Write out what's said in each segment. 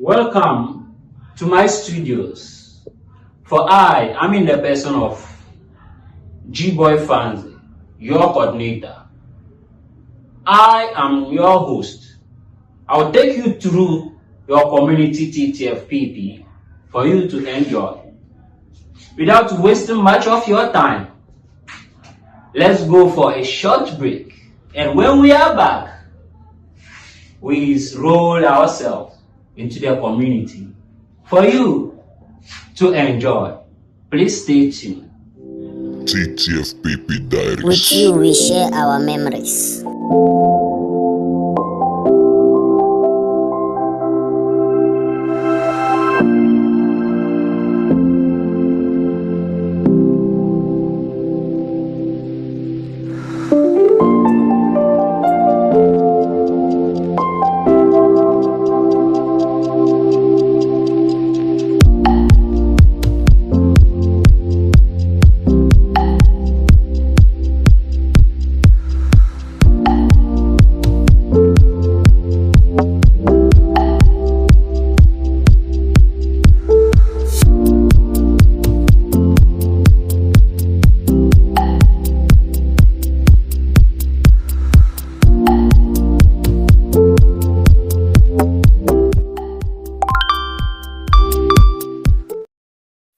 Welcome to my studios. For I am in the person of G-bwoy Funzy, your coordinator. I am your host. I'll take you through your community Ttfpp for you to enjoy. Without wasting much of your time, let's go for a short break. And when we are back, we roll ourselves into the community for you to enjoy. Please stay tuned. Ttfpp Dairies. With you, we share our memories.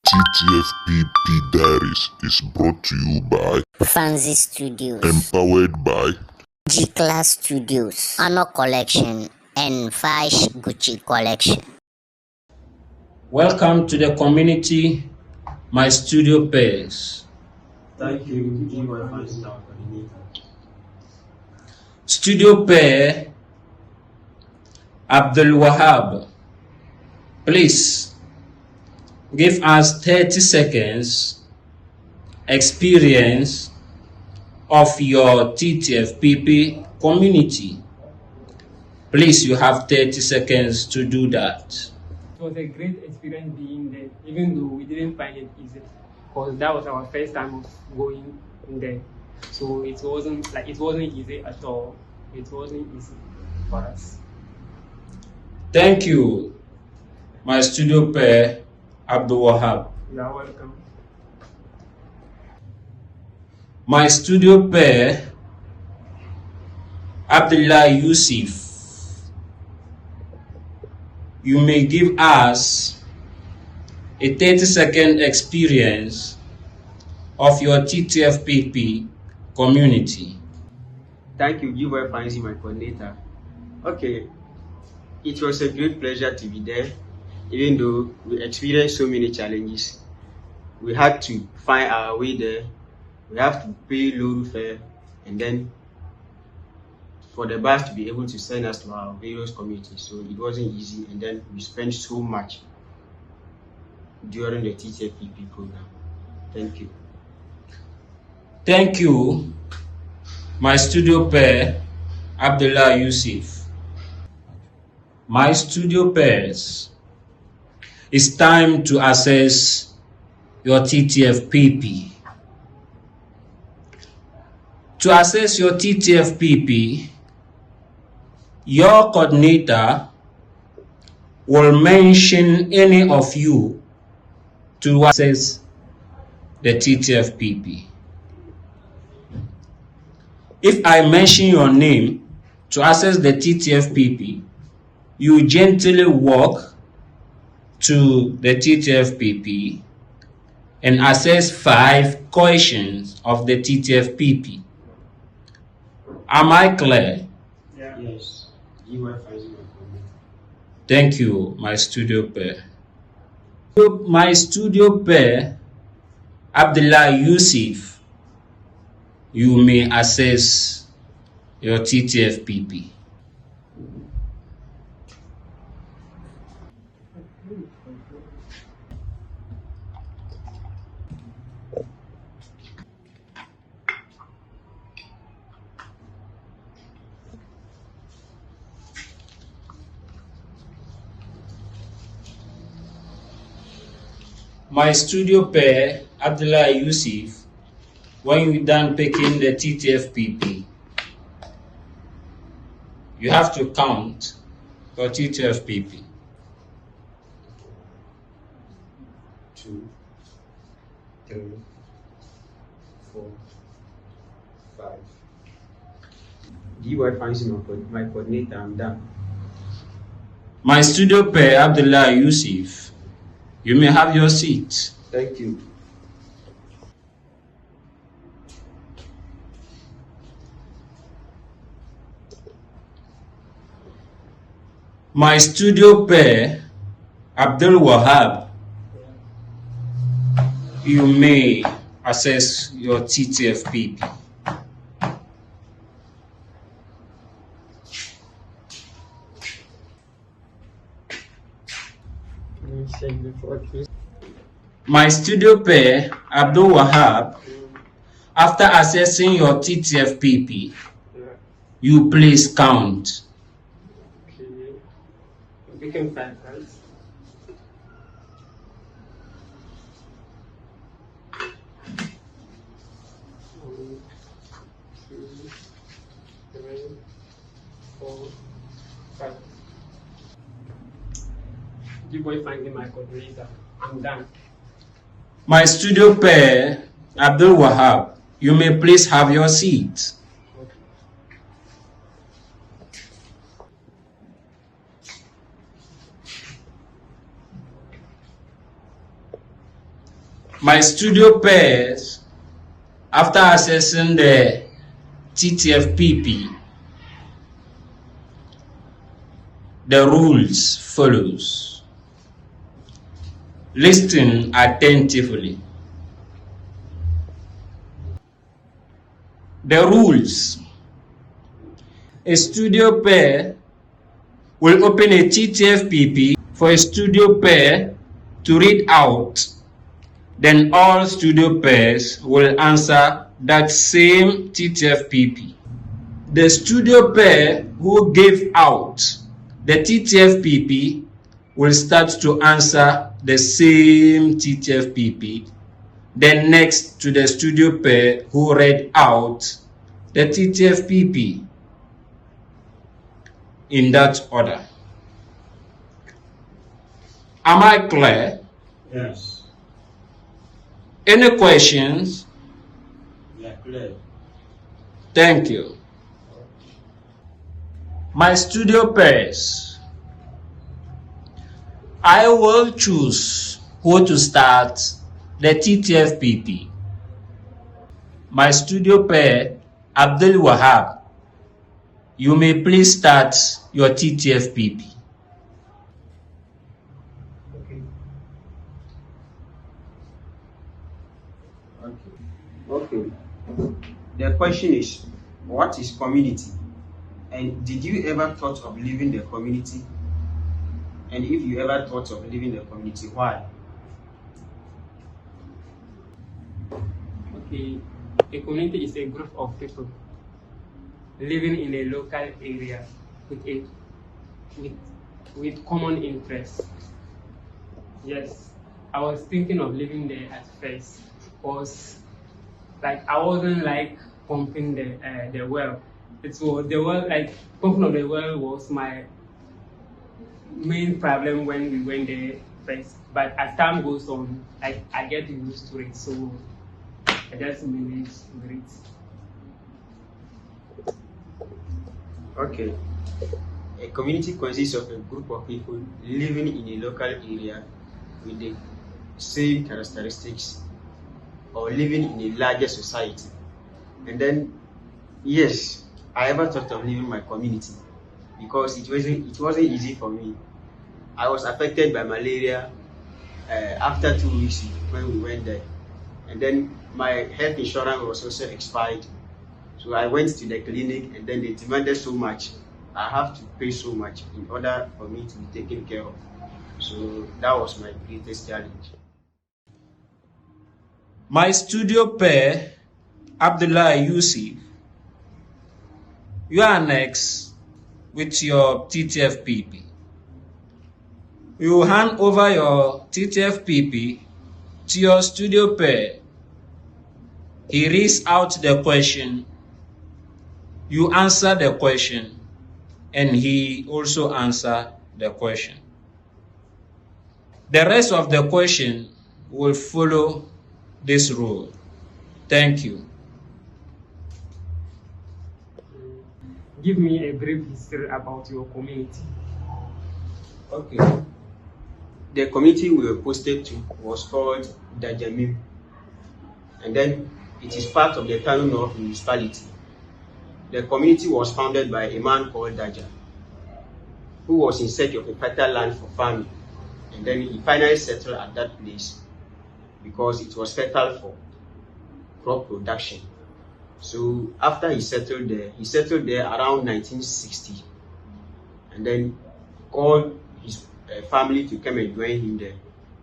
Ttfpp Dairies is brought to you by Funzy Studios, empowered by G-Class Studios, Honor Collection, and Fash Gucci Collection. Welcome to the community, my studio pairs. Thank you, G-bwoy Funzy, our coordinator. Studio pair, WAHAB. Please give us 30 seconds experience of your Ttfpp community. Please, you have 30 seconds to do that. It was a great experience being there, even though we didn't find it easy, because that was our first time of going in there. So it wasn't easy at all. It wasn't easy for us. Thank you, my studio pair, WAHAB. You are welcome. My studio pair, ABDULAI YUSSUF. You may give us a 30-second experience of your Ttfpp community. Thank you, G-bwoy Funzy, my coordinator. Okay, it was a great pleasure to be there, even though we experienced so many challenges. We had to find our way there. We have to pay low fare, and then for the bus to be able to send us to our various communities. So it wasn't easy, and then we spent so much during the Ttfpp program. Thank you. Thank you, my studio pair, ABDULAI YUSSUF. My studio pairs, it's time to assess your Ttfpp. To assess your Ttfpp, your coordinator will mention any of you to assess the Ttfpp. If I mention your name to assess the Ttfpp, you gently walk to the Ttfpp and assess 5 questions of the Ttfpp. Am I clear? Yeah. Yes, G-bwoy Funzy, my coordinator. Thank you, my studio pair. My studio pair, ABDULAI YUSSUF, you may assess your Ttfpp. My studio pair, ABDULAI YUSSUF, when you're done picking the Ttfpp, you have to count your Ttfpp. 2, 3, 4, 5. G-bwoy Funzy, my coordinator, I'm done. My studio pair, ABDULAI YUSSUF, you may have your seat. Thank you. My studio pair, WAHAB, you may access your Ttfpp. My studio pair, WAHAB, after accessing your Ttfpp, you please count. Okay. We can find right? One, 2, 3, 4, 5. G-bwoy finding my coordinator. I'm done. My studio pair, WAHAB, you may please have your seat. My studio pairs, after accessing the Ttfpp, the rules follows. Listen attentively. The rules. A studio pair will open a Ttfpp for a studio pair to read out. Then all studio pairs will answer that same Ttfpp. The studio pair who gave out the Ttfpp will start to answer the same Ttfpp, then next to the studio pair who read out the Ttfpp, in that order. Am I clear? Yes. Any questions? Yeah, clear. Thank you. My studio pairs, I will choose who to start the Ttfpp. My studio pair, WAHAB, you may please start your Ttfpp. Okay. The question is, what is community? And did you ever thought of leaving the community? And if you ever thought of leaving the community, why? Okay, a community is a group of people living in a local area with common interests. Yes, I was thinking of living there at first, because like I wasn't like pumping the well. It was the well, like pumping of the well was my main problem when we went there first. But as time goes on, like I get used to it, so I just manage with it. Okay. A community consists of a group of people living in a local area with the same characteristics, or living in a larger society. And then, yes, I ever thought of leaving my community because it wasn't easy for me. I was affected by malaria after 2 weeks when we went there, and then my health insurance was also expired. So I went to the clinic, and then they demanded so much. I have to pay so much in order for me to be taken care of. So that was my greatest challenge. My studio pair, ABDULAI YUSSUF, you are next with your Ttfpp. You hand over your Ttfpp to your studio pair. He reads out the question, you answer the question, and he also answers the question. The rest of the question will follow this rule. Thank you. Give me a brief history about your community. Okay. The community we were posted to was called Dajamim, and then it is part of the Kano North municipality. The community was founded by a man called Daja, who was in search of a fertile land for farming, and then he finally settled at that place because it was fertile for crop production. So after he settled there around 1960, and then called his family to come and join him there,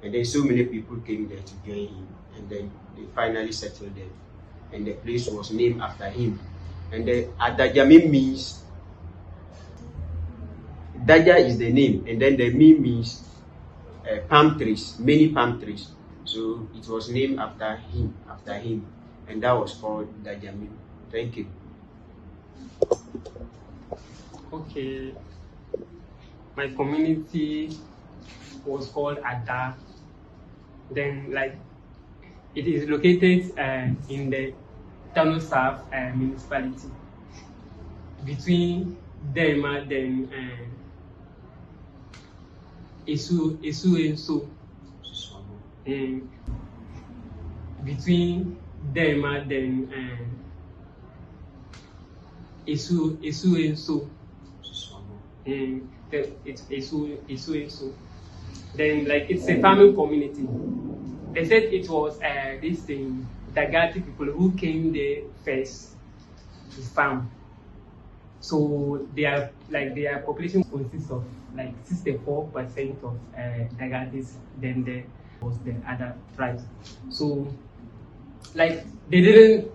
and then so many people came there to join him, and then they finally settled there, and the place was named after him. And the Adajamim means, Daja is the name, and then the Mim means palm trees, many palm trees. So it was named after him, and that was called Dajamim. Thank you. Okay, my community was called Ada. Then, like, it is located in the Kano South municipality, between Dema then ISSAH and between Dema then ISSAH and it's ISSAH. Then, like, it's a farming community. They said it was this thing, Dagati people who came there first to farm. So their population consists of like 64% of Dagatis. Then there was the other tribes. So, like, they didn't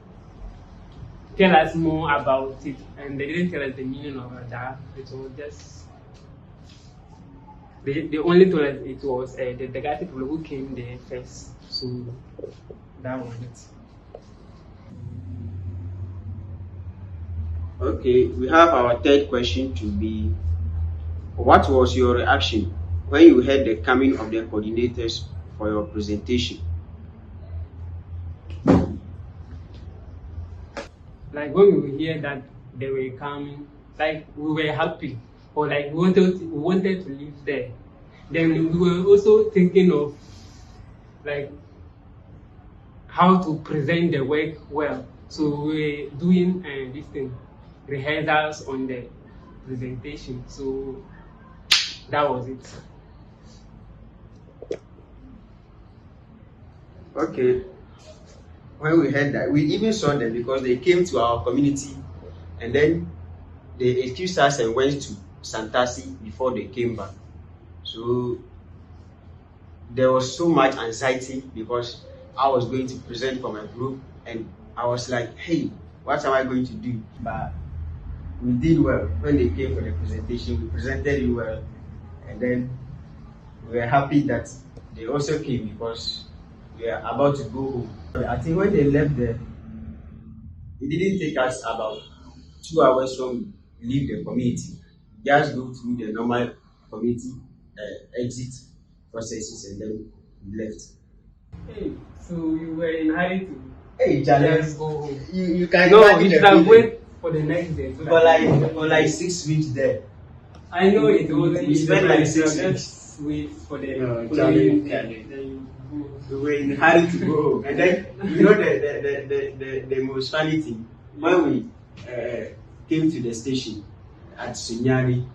tell us more about it, and they didn't tell us the meaning of that. It was just they only told us it was the Dagati people who came there first. So that was it. Okay, we have our third question to be, what was your reaction when you heard the coming of the coordinators for your presentation? Like, when we hear that they were coming, like, we were happy, or like we wanted to live there. Then we were also thinking of like how to present the work well. So we were doing this thing, rehearsals on the presentation. So that was it. Okay. When we heard that, we even saw them because they came to our community, and then they excused us and went to Santasi before they came back. So there was so much anxiety because I was going to present for my group, and I was like, hey, what am I going to do? But we did well. When they came for the presentation, we presented it well, and then we were happy that they also came because we are about to go home. I think when they left there, it didn't take us about 2 hours from leave the community. Just go through the normal community exit processes, and then we left. Hey, so you were in hurry to just go home? You can No, imagine you should the have feeling. waited for the next day. So for like 6 weeks there. I know it was. We spent like 6 weeks. Just wait for the No, following Charlie. day. Then you go. We were in a hurry to go home. And then, you know, the most funny thing, when we came to the station at Sunyani,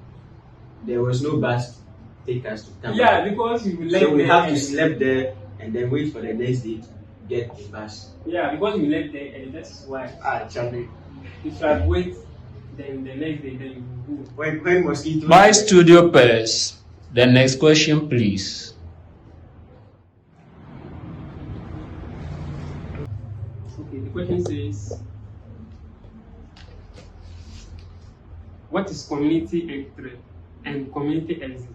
there was no bus to take us to Tamale. Yeah, because you left So we there have to early. sleep there and then wait for the next day to get the bus. Yeah, because you left there early. That's why. Charlie. If you had wait, then the next day, then you go. When mosquitoes... My studio pairs, the next question, please. Okay, the question says, what is community entry and community exit?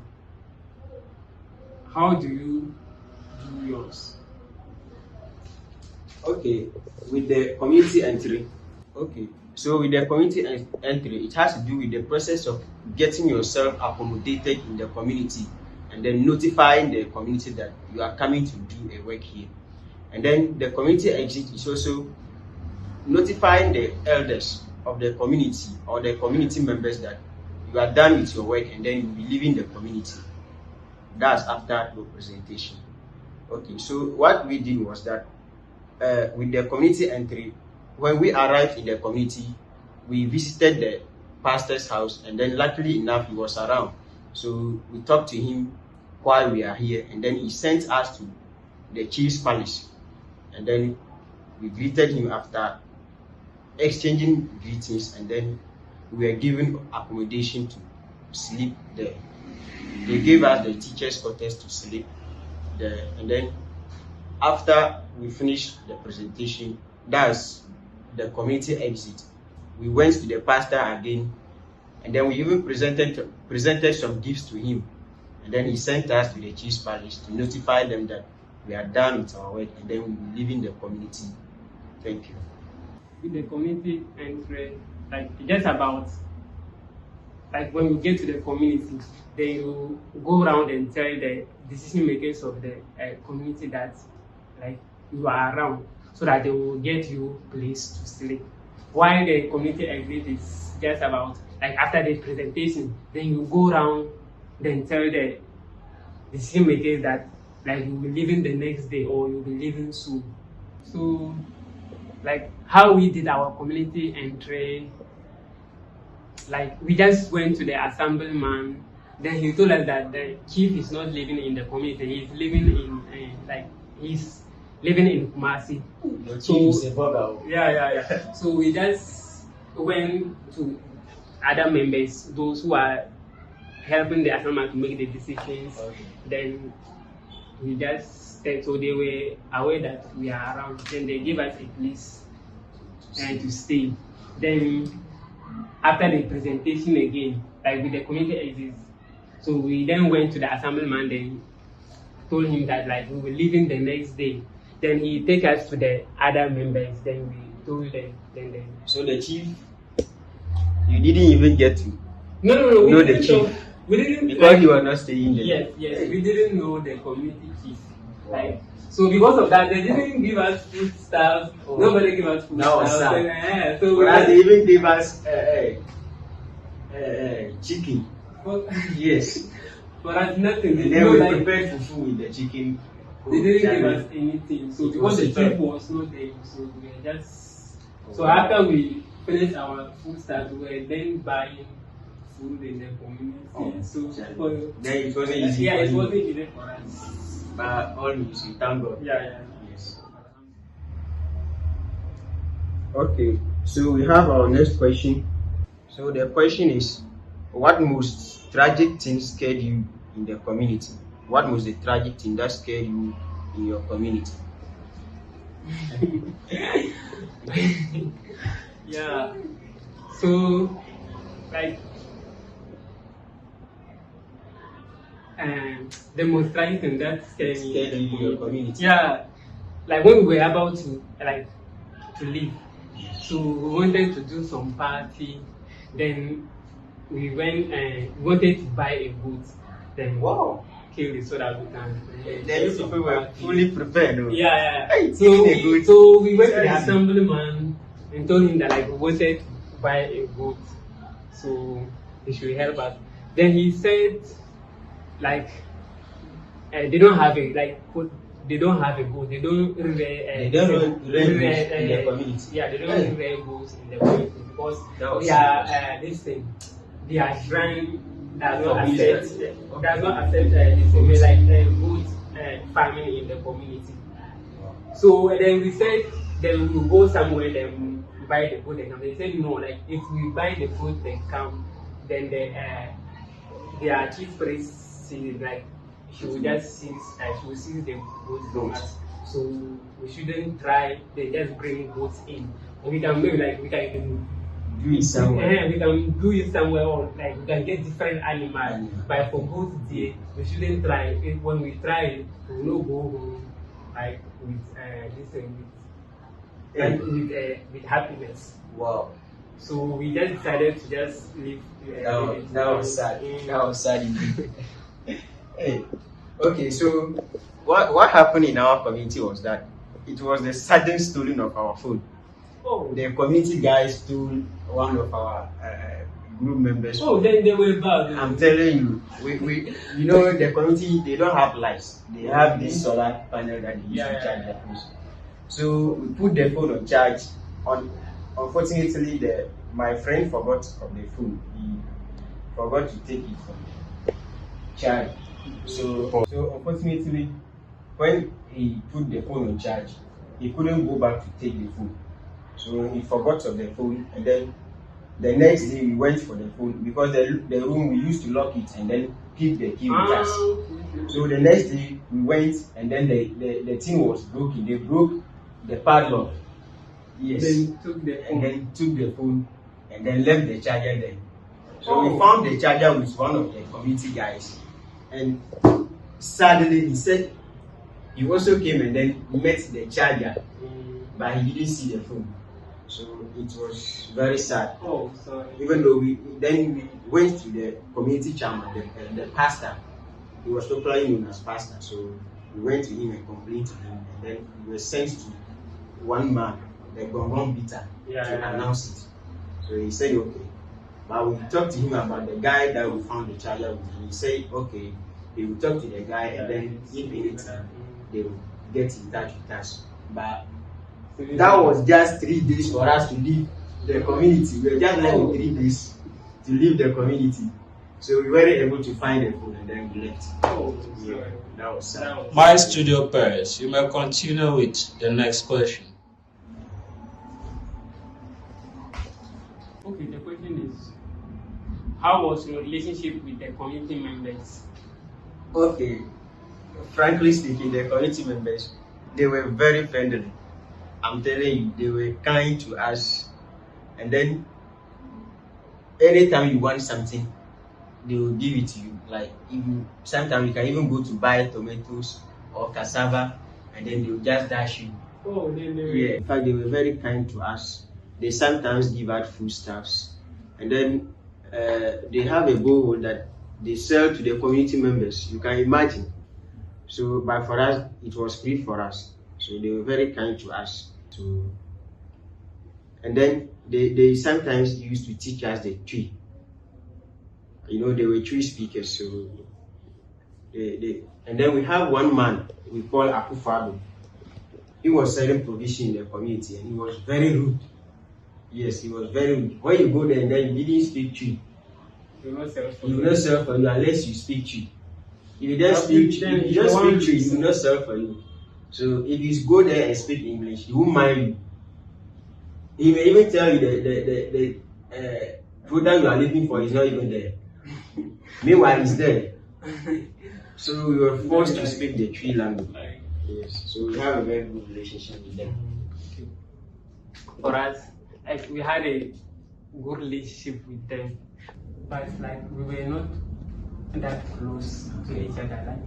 How do you do yours? Okay, with the community entry. Okay, so with the community entry, it has to do with the process of getting yourself accommodated in the community, and then notifying the community that you are coming to do a work here. And then the community exit is also notifying the elders of the community or the community members that you are done with your work and then you'll be leaving the community. That's after your presentation. Okay, so what we did was that with the community entry, when we arrived in the community, we visited the pastor's house, and then luckily enough, he was around. So we talked to him while we are here, and then he sent us to the chief's palace. And then we greeted him after exchanging greetings, and then we were given accommodation to sleep there. They gave us the teacher's quarters to sleep there, and then after we finished the presentation, that's the community exit, we went to the pastor again, and then we even presented some gifts to him, and then he sent us to the chief's palace to notify them that we are done with our work, and then we will leave in the community. Thank you. With the community entry, like just about, like when we get to the community, they will go around and tell the decision makers of the community that like you are around, so that they will get you place to sleep. While the community exit is just about like after the presentation, then you go around, then tell the decision makers that like you'll be leaving the next day or you'll be leaving soon. So like how we did our community entry, like we just went to the assemblyman, then he told us that the chief is not living in the community, he's living in he's living in Kumasi. Your chief is a bugger. Yeah. So we just went to other members, those who are helping the assemblyman to make the decisions. Okay. Then we just stayed, so they were aware that we are around. Then they gave us a place to stay. Then after the presentation again, like with the community exits, so we then went to the assemblyman, then told him that like we were leaving the next day. Then he take us to the other members, then we told them, then So the chief, you didn't even get to no, know the chief. We didn't, because like, you were not staying there. Yes, we didn't know the community chief. Wow. Like, so because of that, they didn't give us food stuff. Oh. Nobody gave us food stuff. So they even gave us chicken. Yes. For us, nothing. They were prepared for food with the chicken. They didn't give us anything. So because the chief was not there, so we were just. So after we finished our food stuff, we were then buying food in the community. Oh, so then it wasn't easy. Yeah, it wasn't easy for us. But all you see, thank God. Yeah. Yes. Okay, so we have our next question. So the question is, what most tragic thing scared you in the community? What was the tragic thing that scared you in your community? Yeah. So, like, the most tragic thing that scared me in your community. Yeah. Like when we were about to leave, so we wanted to do some party. Then we went and wanted to buy a goat. Then kill it so that we can. Then people were fully prepared. No? Yeah. Hey, so we went to the assemblyman and told him that like we wanted to buy a goat, so he should help us. Then he said like they don't have a goat. They don't rear in the community. Yeah, they don't rear goats in the community because their shrine does not accept goat farming in the community. So then we said then we will go somewhere then buy the goat and come. They said no, like if we buy the goat and come, then their chief priest like she will just seize the goats from us. So we shouldn't try. They just bring goats in. And we can even do it somewhere. We can do it somewhere, or like we can get different animals. But for goats, we shouldn't try. When we try it, we will not go home like with happiness. Wow. So we just decided to just leave. That was sad. That was sad indeed. Hey, okay, so what happened in our community was that it was the sudden stealing of our food. Oh, The community guys stole one of our group members. oh, then they were bad. I'm telling you, we you know the community, they don't have lights. They have this solar panel that they use to charge their phones. So we put the phone on charge. Unfortunately, my friend forgot of the phone. He forgot to take it from the charge. So unfortunately, when he put the phone on charge, he couldn't go back to take the phone. So he forgot of the phone, and then the next day we went for the phone because the room we used to lock it and then keep the key with us. So the next day we went, and then the thing was broken. They broke the padlock. Yes. Then took the phone. And then took the phone and then left the charger there. So we found the charger with one of the community guys, and suddenly he said he also came and then met the charger, but he didn't see the phone. So it was very sad. Oh, sorry. Even though we went to the community chairman, the pastor. He was popularly known as pastor. So we went to him and complained to him, and then we were sent to one man, the Gongon Beater, to announce it. So he said okay. But we talked to him about the guy that we found the charger with. He said okay, he will talk to the guy, and then if anything, they will get in touch with us. But that was just 3 days for us to leave the community. We were just like 3 days to leave the community. So we weren't able to find the phone, and then we left. Oh, yeah, that was sad. My studio parents, you may continue with the next question. Okay, the question is, how was your relationship with the community members? Okay, frankly speaking, the community members, they were very friendly. I'm telling you, they were kind to us. And then, anytime you want something, they will give it to you. Like, sometimes you can even go to buy tomatoes or cassava, and then they will just dash you. Oh, yeah. In fact, they were very kind to us. They sometimes give out foodstuffs. And then, they have a borehole that they sell to the community members. You can imagine. So, but for us, it was free for us. So they were very kind to us. So, and then they sometimes used to teach us the tree. You know, they were tree speakers. So and then we have one man we call Akufado. He was selling provision in the community, and he was very rude. Yes, he was very rude. When you go there and then you didn't speak tree, he will not sell for you unless you speak tree. If you don't speak tree, he will not sell for you. So if you go there and speak English, he won't mind you. He may even tell you the product you are looking for is not even there. Meanwhile, it's there. So we were forced to speak the tree language. Yes. So we have a very good relationship with them. Okay. For us, like we had a good relationship with them, but like we were not that close to each other.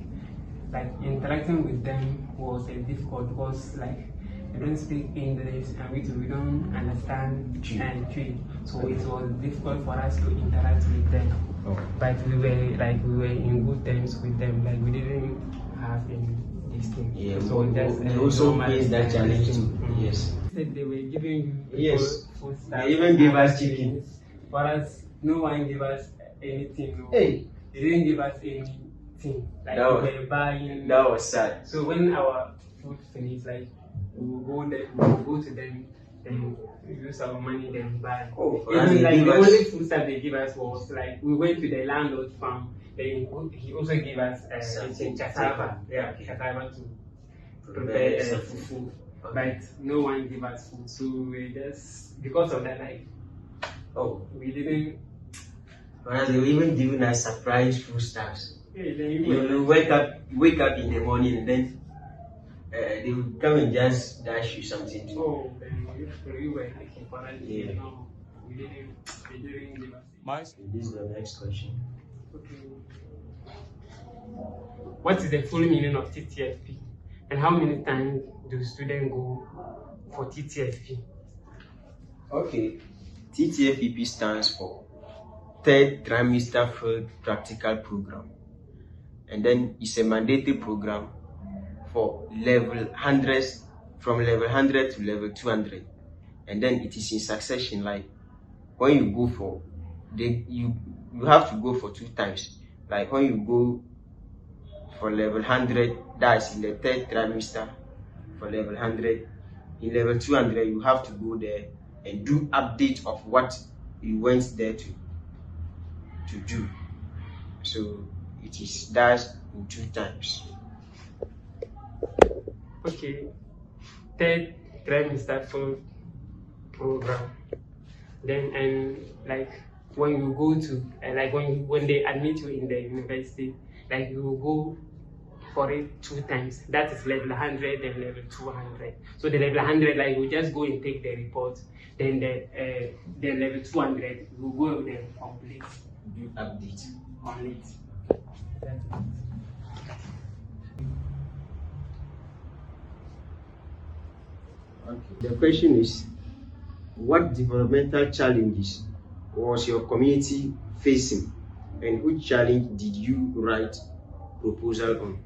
Like interacting with them was difficult because like they don't speak English and we don't understand tree. So it was difficult for us to interact with them. Oh. But we were in good terms with them. Like we didn't have any this thing. Yeah, so they also faced that challenge too. Yes. They were giving food stuff. They even gave us chicken. For us, no one gave us anything. No. Hey. They didn't give us anything. Like we were buying. That was sad. So when our food finished, like we will go to them, then we use our money, then buy. Oh, even like the only food stuff they give us was like we went to the landlord farm. Then he also gave us cassava, cassava to prepare food. Okay. But no one gave us food, so we just because of that, like we didn't. They were even giving us surprise food stuffs. You wake up in the morning, and then they would come and just dash you something too. Oh, we were looking for that. Yeah. No, we didn't give us. This is the next question. Okay. What is the full meaning of TTFP, and how many times do students go for TTFP? Okay, TTFP stands for Third Trimester Field Practical Program. and then it's a mandatory program for level 100, from level 100 to level 200, and then it is in succession. Like when you go for you have to go for 2 times. Like when you go for level 100, that's in the 3rd trimester for level 100. In level 200, you have to go there and do update of what you went there to do. So it is that's in 2 times. Okay, 3rd trimester full program. Then and like when you go to like when they admit you in the university, like you will go for it 2 times. That is level 100 and level 200. So the level 100, like you just go and take the report. Then the level 200, you go there complete. Do update On it. Okay. The question is, what developmental challenges was your community facing, and which challenge did you write proposal on?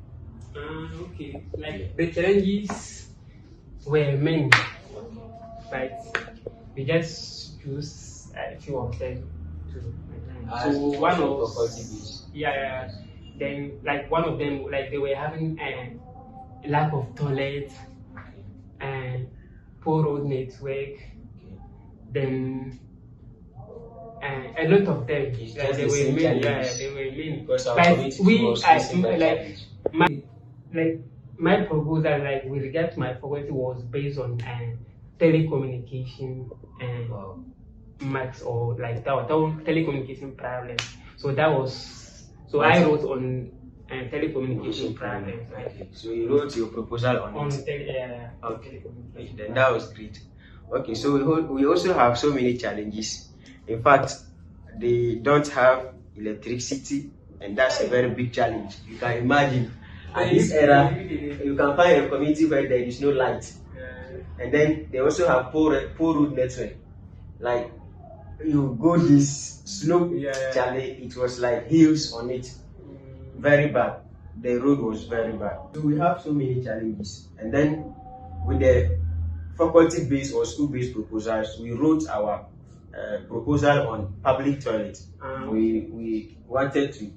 Okay, like the challenges were many, but we just choose a few of them to. So one of then like one of them, like they were having a lack of toilet and poor road network. Then a lot of them, like, they were many. They were many. But my proposal, like with regard to my faculty, was based on telecommunication and maths, or like that was telecommunication problem. So that was I wrote on telecommunication problems. Okay. So you wrote your proposal on it. Okay. Then that was great. Okay, so we also have so many challenges. In fact, they don't have electricity, and that's a very big challenge. You can imagine, at this era, you can find a community where there is no light. And then they also have poor road network. Like you go this slope, Charlie, it was like hills on it. Very bad. The road was very bad. So we have so many challenges. And then with the faculty-based or school-based proposals, we wrote our proposal on public toilets. We wanted to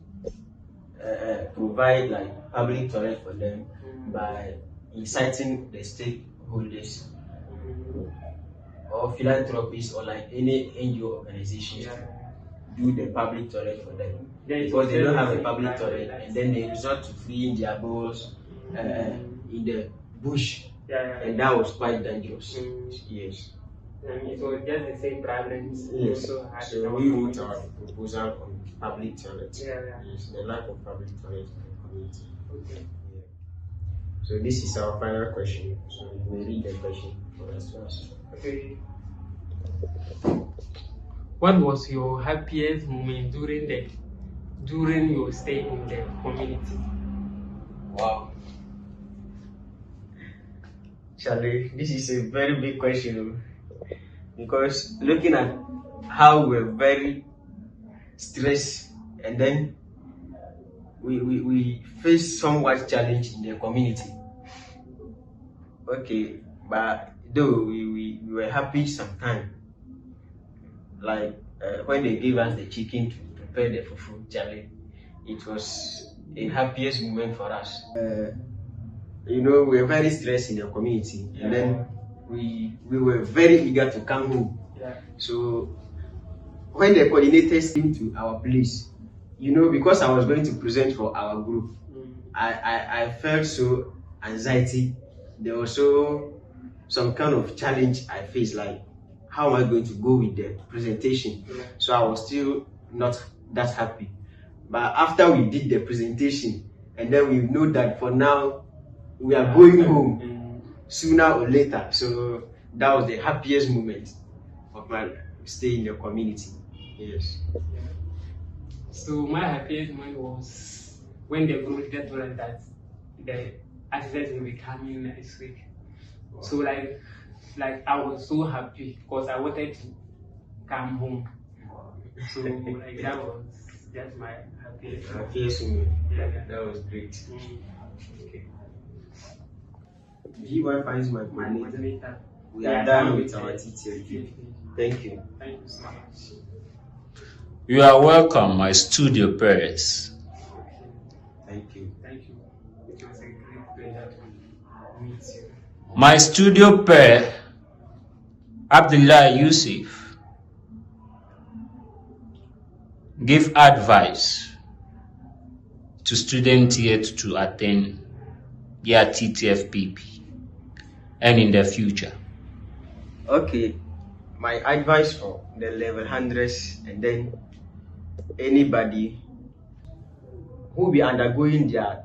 provide like public toilet for them by inciting the stakeholders or philanthropists or like any NGO organizations to do the public toilet for them, because they don't have a public toilet, and then they resort to freeing their balls in the bush, and that was quite dangerous. Yes. And it was just the same problems. Yes. So we wrote our proposal on public toilets. Yes, the lack of public toilets in the community. Okay. Yeah. So this is our final question. So we read the question for us to answer. Okay. What was your happiest moment during your stay in the community? Wow. Charlie, this is a very big question, because looking at how we're very stressed, and then we face somewhat challenge in the community. Okay, but though we were happy sometimes, like when they gave us the chicken to prepare the fufu, Charlie, it was a happiest moment for us. You know, we were very stressed in the community, and then we were very eager to come home. So when the coordinators came to our place, you know, because I was going to present for our group, I felt so anxiety. There was so some kind of challenge I faced, like how am I going to go with the presentation? So I was still not that happy. But after we did the presentation, and then we know that for now we are going home sooner or later. So that was the happiest moment of my stay in the community. Yes. So my happiest moment was when the group told us that the ISSAH will be coming next week. So like I was so happy because I wanted to come home. So like that was That's my happiest. Happiest moment. Yeah. That was great. Okay. G-bwoy finds my My coordinator. coordinator. We are done with our Ttfpp. Thank you. Thank you so much. You are welcome, my studio peers. Thank you. Thank you. It was a great pleasure to meet you. My studio pair, ABDULAI YUSSUF, give advice to students yet to attend their Ttfpp and in the future. Okay, my advice for the level 100s and then anybody who will be undergoing their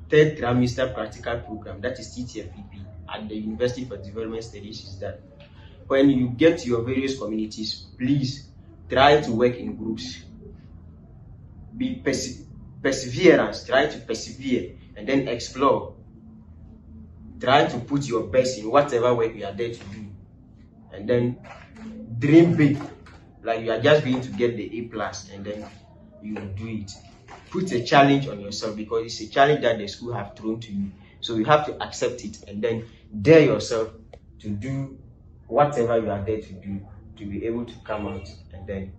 third trimester practical program, that is Ttfpp, at the University for Development Studies, is that when you get to your various communities, please try to work in groups. Be perseverance, try to persevere and then explore. Try to put your best in whatever work you are there to do. And then dream big, like you are just going to get the A+ and then you will do it. Put a challenge on yourself because it's a challenge that the school have thrown to you. So you have to accept it and then dare yourself to do whatever you are there to do to be able to come out, and then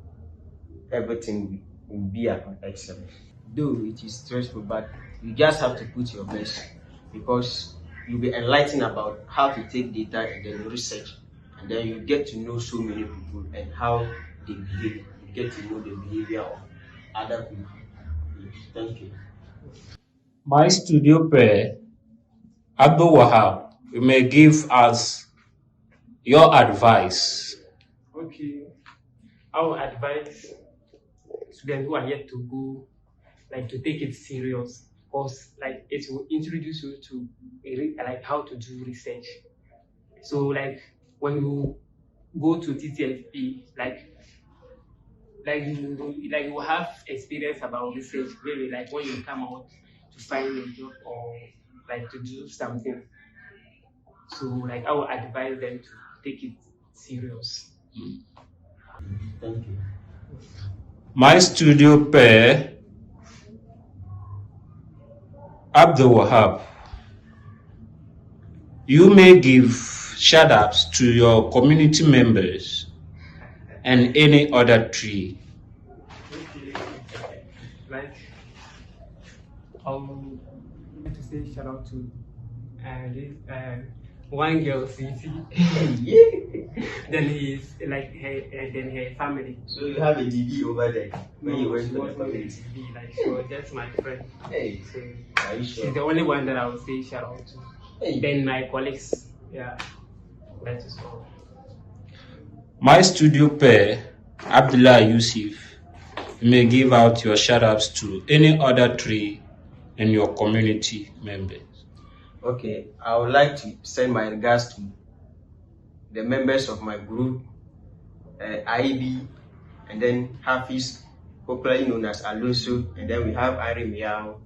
everything will be an excellence. Though it is stressful, but you just have to put your best because you'll be enlightened about how to take data and then research, and then you get to know so many people and how they behave. You get to know the behavior of other people. Yes, thank you. My studio pair, WAHAB, you may give us your advice. Okay. I would advise students who are yet to go, like, to take it serious, because like it will introduce you to like how to do research. So like when you go to Ttfpp, you will have experience about research. Maybe like when you come out to find a job or like to do something. So like I would advise them to take it serious. Thank you. My studio pair, ABDULAI, you may give shout-outs to your community members and any other tree. Okay. Like I would like to say shout out to this one girl, Funzy. Then he's like her family. So you have a DB over there when you No, went she to the wasn't going community. to be like she was just my friend. Hey, So are you she's sure? the only one that I would say shout out to. Hey. Then my colleagues, yeah, that is all. My studio pair, ABDULAI YUSSUF, you may give out your shout-outs to any other tree and your community members. Okay, I would like to send my regards to the members of my group, IB, and then Hafiz, popularly known as Alonso, and then we have Ari Miao,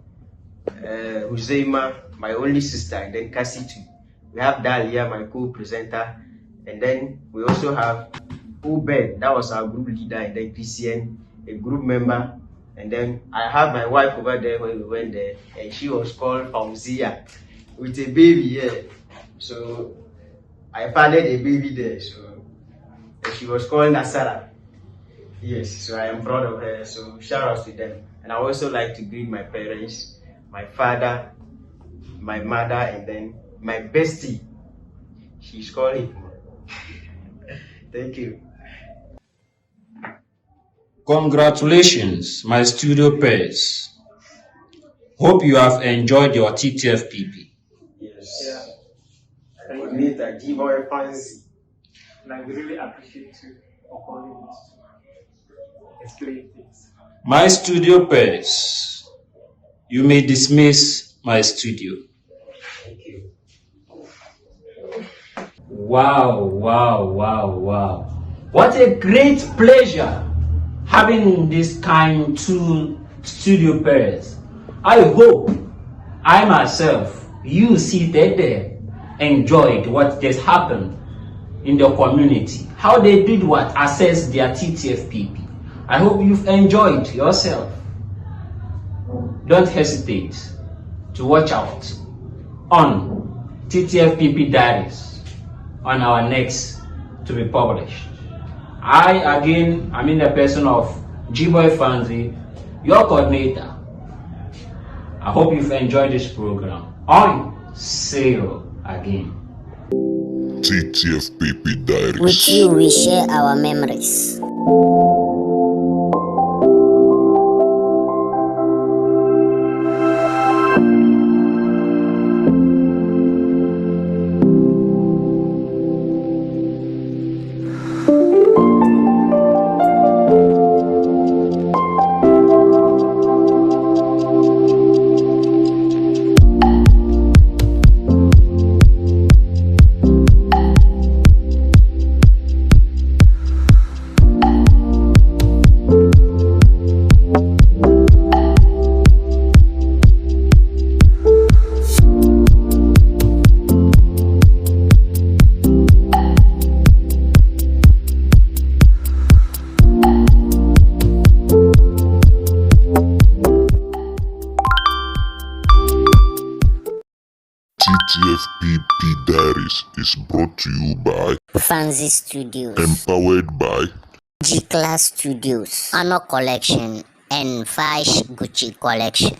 Huzeima, my only sister, and then Kasitu. We have Dalia, my co-presenter, and then we also have Obed, that was our group leader, and then Christian, a group member, and then I have my wife over there when we went there, and she was called Funzy with a baby here. So I fathered a baby there, so and she was called Nasara. Yes, so I am proud of her. So shout out to them. And I also like to greet my parents, my father, my mother, and then my bestie. She's called Hikma. Thank you. Congratulations, my studio peers. Hope you have enjoyed your Ttfpp. Yes. Yeah. I coordinator G-bwoy Funzy. Like we really appreciate you for calling us to explain things. My studio peers, you may dismiss my studio. Thank you. Wow, wow, wow, wow. What a great pleasure having this kind two studio pairs. I hope I myself, you seated there, enjoyed what just happened in the community. How they did what? Assess their Ttfpp. I hope you've enjoyed yourself. don't hesitate to watch out on Ttfpp Dairies on our next to be published. I'm in the person of G-bwoy Funzy, your coordinator. I hope you've enjoyed this program. See you again. Ttfpp Dairies. With you, we share our memories. Ttfpp Dairies is brought to you by Funzy Studios, empowered by G-Class Studios, Honor Collection, and Gucci Collection.